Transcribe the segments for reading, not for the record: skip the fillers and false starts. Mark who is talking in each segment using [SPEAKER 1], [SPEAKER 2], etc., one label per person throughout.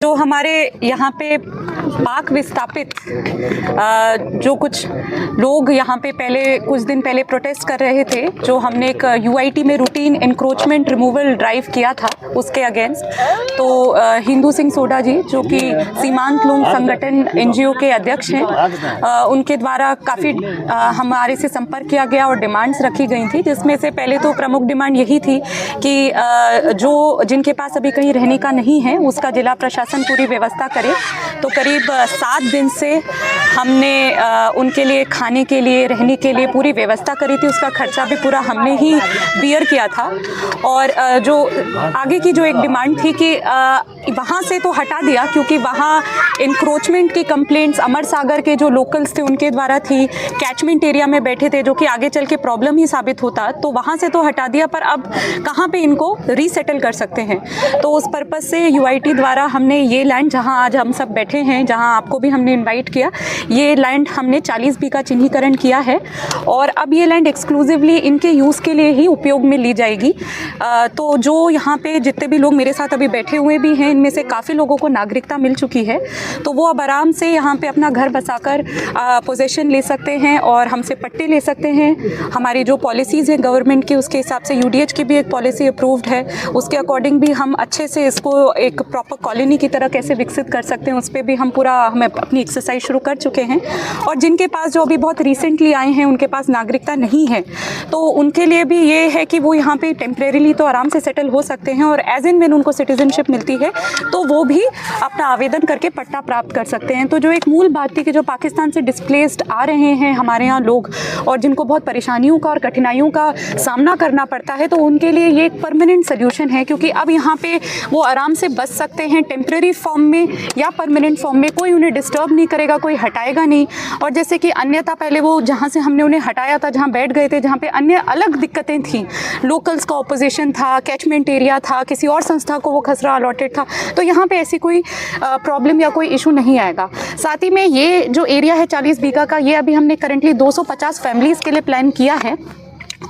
[SPEAKER 1] जो हमारे यहाँ पे पाक विस्थापित जो कुछ लोग यहाँ पे कुछ दिन पहले प्रोटेस्ट कर रहे थे, जो हमने एक यूआईटी में रूटीन इंक्रोचमेंट रिमूवल ड्राइव किया था उसके अगेंस्ट, तो हिंदू सिंह सोडा जी जो कि सीमांत लोग संगठन एनजीओ के अध्यक्ष हैं, उनके द्वारा काफ़ी हमारे से संपर्क किया गया और डिमांड्स रखी गई थी, जिसमें से पहले तो प्रमुख डिमांड यही थी कि जो जिनके पास अभी कहीं रहने का नहीं है उसका जिला प्रशासन पूरी व्यवस्था करे। तो करीब 7 दिन से हमने उनके लिए खाने के लिए, रहने के लिए पूरी व्यवस्था करी थी। उसका खर्चा भी पूरा हमने ही बियर किया था। और जो आगे की जो एक डिमांड थी कि वहाँ से तो हटा दिया, क्योंकि वहाँ इंक्रोचमेंट की कंप्लेंट्स अमर सागर के जो लोकल्स थे उनके द्वारा थी, कैचमेंट एरिया में बैठे थे, जो कि आगे चल के प्रॉब्लम ही साबित होता। तो वहाँ से तो हटा दिया, पर अब कहाँ पे इनको रीसेटल कर सकते हैं। तो उस पर्पज़ से यूआईटी द्वारा हमने ये लैंड, जहाँ आज हम सब बैठे हैं, जहाँ आपको भी हमने इनवाइट किया, ये लैंड हमने 40 बी का चिन्हीकरण किया है और अब ये लैंड एक्सक्लूसिवली इनके यूज़ के लिए ही उपयोग में ली जाएगी। तो जो यहाँ पे जितने भी लोग मेरे साथ अभी बैठे हुए भी हैं, इनमें से काफ़ी लोगों को नागरिकता मिल चुकी है, तो वो अब आराम से यहाँ पे अपना घर बसाकर पोजेशन ले सकते हैं और हमसे पट्टे ले सकते हैं। हमारी जो पॉलिसीज़ हैं गवर्नमेंट की, उसके हिसाब से यूडीएच की भी एक पॉलिसी अप्रूव्ड है, उसके अकॉर्डिंग भी हम अच्छे से इसको एक प्रॉपर कॉलोनी की तरह कैसे विकसित कर सकते हैं, उस पर भी हम अपनी एक्सरसाइज शुरू कर चुके हैं। और जिनके पास, जो अभी बहुत रिसेंटली आए हैं, उनके पास नागरिकता नहीं है, तो उनके लिए भी ये है कि वो यहाँ पे टेम्परेरीली तो आराम से सेटल हो सकते हैं और एज एंड व्हेन उनको सिटीजनशिप मिलती है तो वो भी अपना आवेदन करके पट्टा प्राप्त कर सकते हैं। तो जो एक मूल बात थी कि जो पाकिस्तान से डिस्प्लेस्ड आ रहे हैं हमारे यहाँ लोग और जिनको बहुत परेशानियों का और कठिनाइयों का सामना करना पड़ता है, तो उनके लिए ये एक परमानेंट सोल्यूशन है, क्योंकि अब यहाँ पे वो आराम से बस सकते हैं टेम्परेरी फॉर्म में या परमानेंट फॉर्म में। कोई उन्हें डिस्टर्ब नहीं करेगा, कोई हटाएगा नहीं। और जैसे कि अन्यथा पहले वो जहाँ से हमने उन्हें हटाया था, जहाँ बैठ गए थे, जहाँ पे अन्य अलग दिक्कतें थी, लोकल्स का ऑपोजिशन था, कैचमेंट एरिया था, किसी और संस्था को वो खसरा अलॉटेड था, तो यहाँ पे ऐसी कोई प्रॉब्लम या कोई इशू नहीं आएगा। साथ ही में ये जो एरिया है 40 बीघा का, ये अभी हमने करेंटली 250 फैमिलीज़ के लिए प्लान किया है।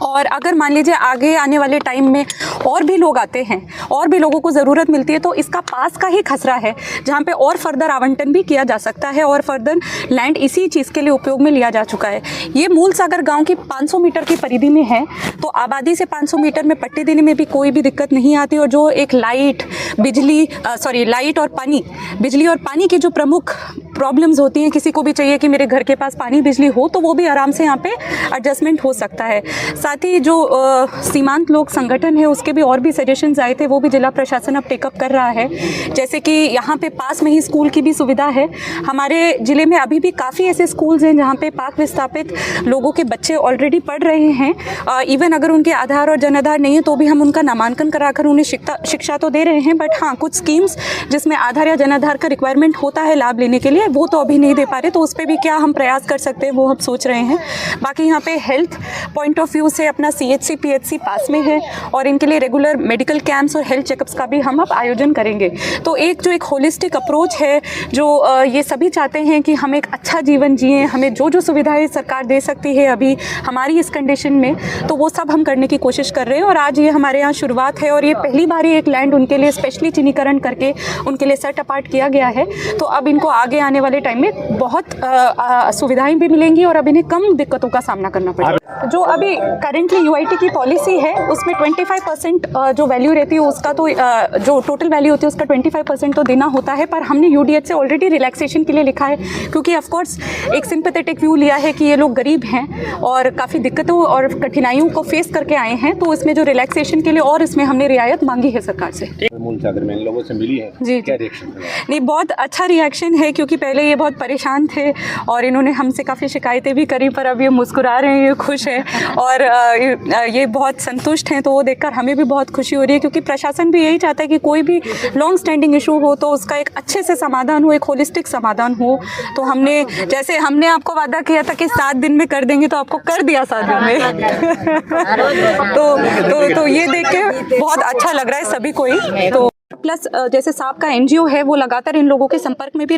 [SPEAKER 1] और अगर मान लीजिए आगे आने वाले टाइम में और भी लोग आते हैं, और भी लोगों को ज़रूरत मिलती है, तो इसका पास का ही खसरा है जहाँ पे और फर्दर आवंटन भी किया जा सकता है और फर्दर लैंड इसी चीज़ के लिए उपयोग में लिया जा चुका है। ये मूल सागर गांव की 500 मीटर की परिधि में है, तो आबादी से 500 मीटर में पट्टे देने में भी कोई भी दिक्कत नहीं आती। और जो एक लाइट और पानी की जो प्रमुख प्रॉब्लम्स होती हैं, किसी को भी चाहिए कि मेरे घर के पास पानी बिजली हो, तो वो भी आराम से यहाँ पे एडजस्टमेंट हो सकता है। साथ ही जो सीमांत लोग संगठन है, उसके भी और भी सजेशंस आए थे, वो भी जिला प्रशासन अब टेकअप कर रहा है। जैसे कि यहाँ पे पास में ही स्कूल की भी सुविधा है। हमारे ज़िले में अभी भी काफ़ी ऐसे स्कूल्स हैं जहाँ पे पाक विस्थापित लोगों के बच्चे ऑलरेडी पढ़ रहे हैं। इवन अगर उनके आधार और जन आधार नहीं है तो भी हम उनका नामांकन कराकर उन्हें शिक्षा तो दे रहे हैं। बट हाँ, कुछ स्कीम्स जिसमें आधार या जन आधार का रिक्वायरमेंट होता है लाभ लेने के लिए, वो तो अभी नहीं दे पा रहे, तो उस पर भी क्या हम प्रयास कर सकते हैं वो हम सोच रहे हैं। बाकी यहाँ पे हेल्थ पॉइंट ऑफ व्यू से अपना CHC PHC पास में है और इनके लिए रेगुलर मेडिकल कैंप्स और हेल्थ चेकअप्स का भी हम अब आयोजन करेंगे। तो एक जो एक होलिस्टिक अप्रोच है, जो ये सभी चाहते हैं कि हम एक अच्छा जीवन जिएं, हमें जो जो सुविधाएं सरकार दे सकती है अभी हमारी इस कंडीशन में, तो वो सब हम करने की कोशिश कर रहे हैं। और आज ये हमारे यहाँ शुरुआत है और ये पहली बार ही एक लैंड उनके लिए स्पेशली चिन्हीकरण करके उनके लिए सेट अपार्ट किया गया है। तो अब इनको आगे आने वाले टाइम में बहुत सुविधाएं भी मिलेंगी और अब इन्हें कम दिक्कतों का सामना करना पड़ेगा। जो अभी करेंटली यूआईटी की पॉलिसी है, उसमें 25% जो वैल्यू रहती है उसका, तो जो टोटल वैल्यू होती है उसका 25% तो देना होता है। पर हमने यूडीएच से ऑलरेडी रिलैक्सेशन के लिए लिखा है, क्योंकि ऑफकोर्स एक सिंपैथेटिक व्यू लिया है कि ये लोग गरीब हैं और काफ़ी दिक्कतों और कठिनाइयों को फेस करके आए हैं, तो इसमें जो रिलैक्सेशन के लिए और इसमें हमने रियायत मांगी है सरकार से।
[SPEAKER 2] मूल सागर में इन लोगों से मिली है
[SPEAKER 1] जी,
[SPEAKER 2] क्या रिएक्शन?
[SPEAKER 1] नहीं, बहुत अच्छा रिएक्शन है, क्योंकि पहले ये बहुत परेशान थे और इन्होंने हमसे काफ़ी शिकायतें भी करी, पर अब ये मुस्कुरा रहे हैं, ये खुश हैं और ये बहुत संतुष्ट हैं। तो वो देखकर हमें भी बहुत खुशी हो रही है, क्योंकि प्रशासन भी यही चाहता है कि कोई भी लॉन्ग स्टैंडिंग इशू हो तो उसका एक अच्छे से समाधान हो, एक होलिस्टिक समाधान हो। तो जैसे हमने आपको वादा किया था कि 7 दिन में कर देंगे, तो आपको कर दिया 7 दिन में। तो ये देख के बहुत अच्छा लग रहा है सभी को ही। तो प्लस जैसे साहब का एनजीओ है, वो लगातार इन लोगों के संपर्क में भी